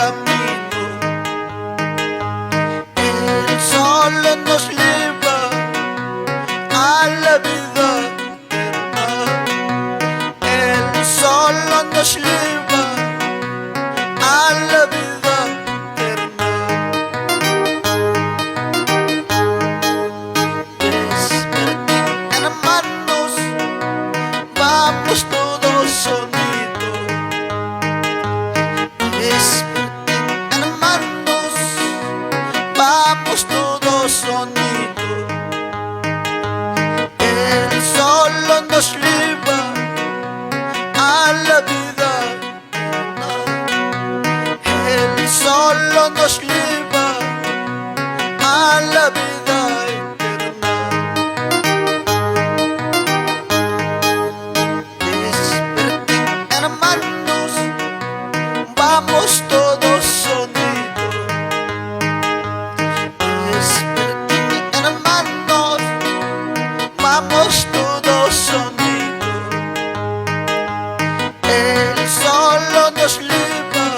camino. Él solo nos lleva a la vida eterna. Él solo nos lleva a la vida eterna. Despertar, hermanos, vamos todos unidos. Despertar, hermanos, vamos todos unidos. Él solo nos lleva a la vida eterna. Él solo nos lleva a la vida eterna. Despertar, hermanos, vamos todos unidos. Despertar, hermanos, vamos todos unidos. Él solo nos lleva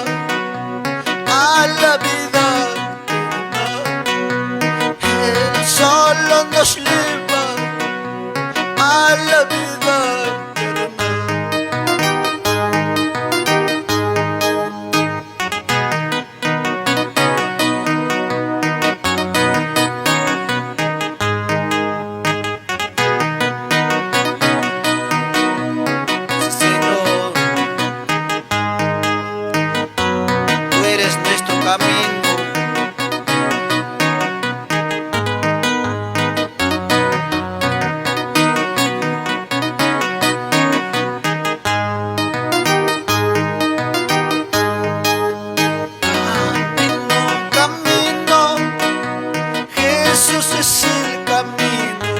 a la vida eterna. Él solo nos lleva a la vida eterna. Señor, tú eres nuestro camino. Camino, camino, Jesús es el camino.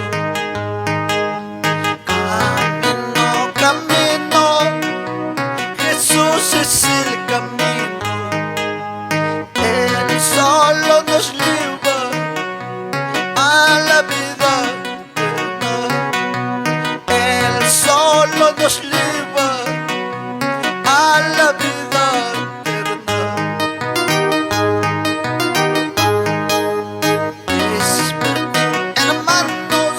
Camino, camino, Jesús es el camino. Él solo nos lleva a la vida eterna. Él solo nos lleva a la vida eterna. Despertar, hermanos,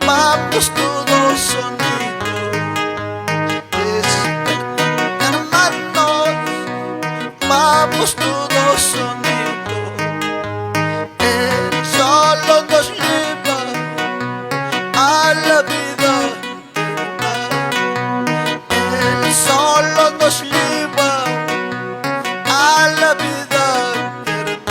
vamos todos unidos. Despertar, hermanos, vamos todos unidos. Él solo nos lleva a la vida eterna. Él solo nos lleva a la vida eterna.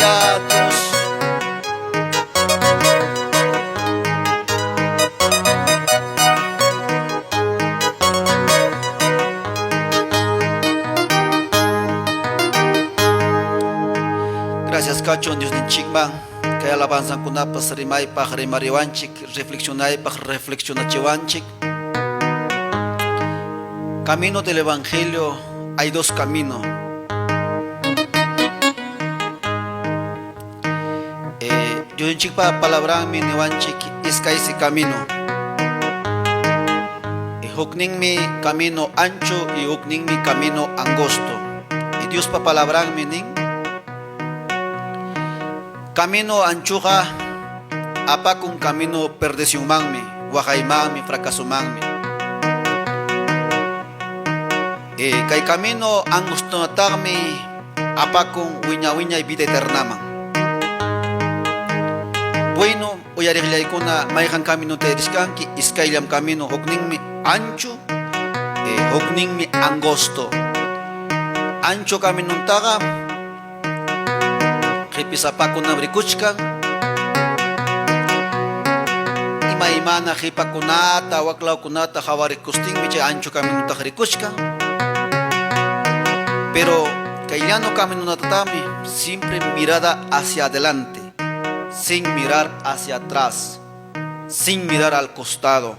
gloria a Dios. Gracias Cachon Dios ni chikman, que alabanza kunapas rimay paj rimariwanchik, reflexionay paj reflexionachiwanchik. Camino del Evangelio, hay dos caminos. Yo en chipa palabra mi niwanchik iskaisi camino. Hukning mi camino ancho y hukning mi camino angosto. Y Dios pa palabra mi ning. Camino anchuja apa kun camino perdición mangmi, wajay mangmi, fracaso mangmi. Kay camino angosto natagmi apa kun wiña wiña y vida eterna man. Bueno, hoy kuna mayhan camino te discanki, iskaylam camino hokning mi ancho, hokning mi angosto. Ancho camino taga, hipisapa kuna brikuchkan, imaymana hipa kunata, waklaw kunata, hawarikusting mi ancho camino tagrikuchkan. Pero kaylano camino natatami, siempre mirada hacia adelante, sin mirar hacia atrás, sin mirar al costado,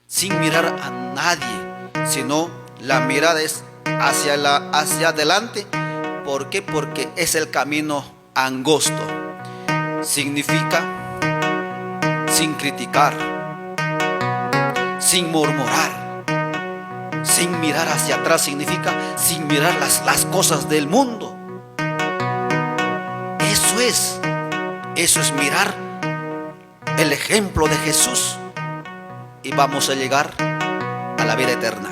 sin mirar a nadie, sino la mirada es hacia adelante. ¿Por qué? Porque es el camino angosto. Significa sin criticar, sin murmurar, sin mirar hacia atrás, significa sin mirar las cosas del mundo. Eso es mirar el ejemplo de Jesús y vamos a llegar a la vida eterna.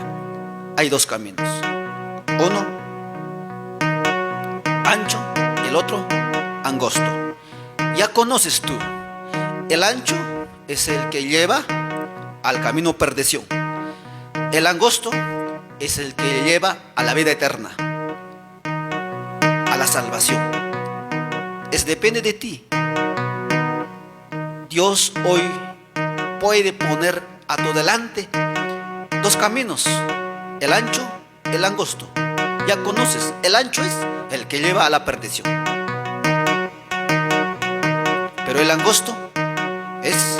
Hay dos caminos, uno ancho y el otro angosto. Ya conoces tú, el ancho es el que lleva al camino perdición, el angosto es el que lleva a la vida eterna, a la salvación. Depende de ti. Dios hoy puede poner a tu delante dos caminos, el ancho, el angosto. Ya conoces, el ancho es el que lleva a la perdición, pero el angosto es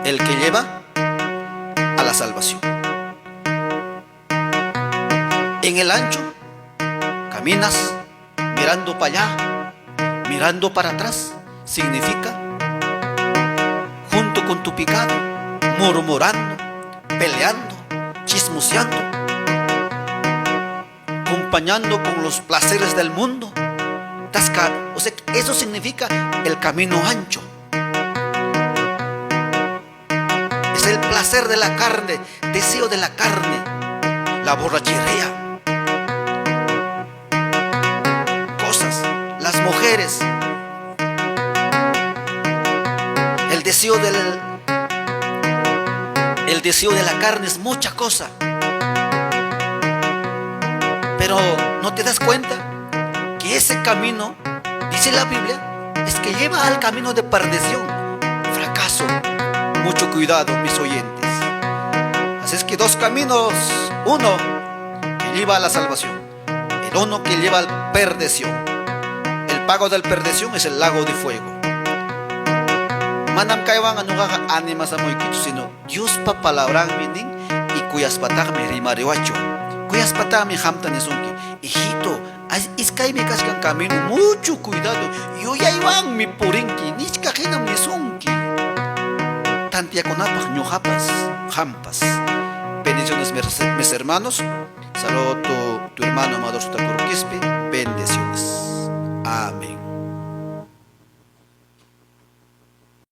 el que lleva a la salvación. En el ancho caminas mirando para allá, mirando para atrás, significa junto con tu pecado, murmurando, peleando, chismoseando, acompañando con los placeres del mundo. O sea, eso significa el camino ancho. Es el placer de la carne, deseo de la carne, la borrachería, las mujeres, el deseo de la carne es mucha cosa, pero no te das cuenta que ese camino, dice la Biblia, es que lleva al camino de perdición, fracaso. Mucho cuidado, mis oyentes. Así es que dos caminos, uno que lleva a la salvación, el uno que lleva a la perdición. El pago del perdición es el lago de fuego. Manam kaiwan anugaga animas amoy kichu, sino Dios pa palabran minin y cuyas patag mi rimariwacho, cuyas patag mi hamtan esunki. Hijito, iskay mi kaskan camino, mucho cuidado. Yo ya iban mi purinki, nichka hinam esunki. Tantiaconapag ñujapas, jampas. Bendiciones mis hermanos. Saludo tu hermano Amador Sutakurquispe. Bendiciones. Amén.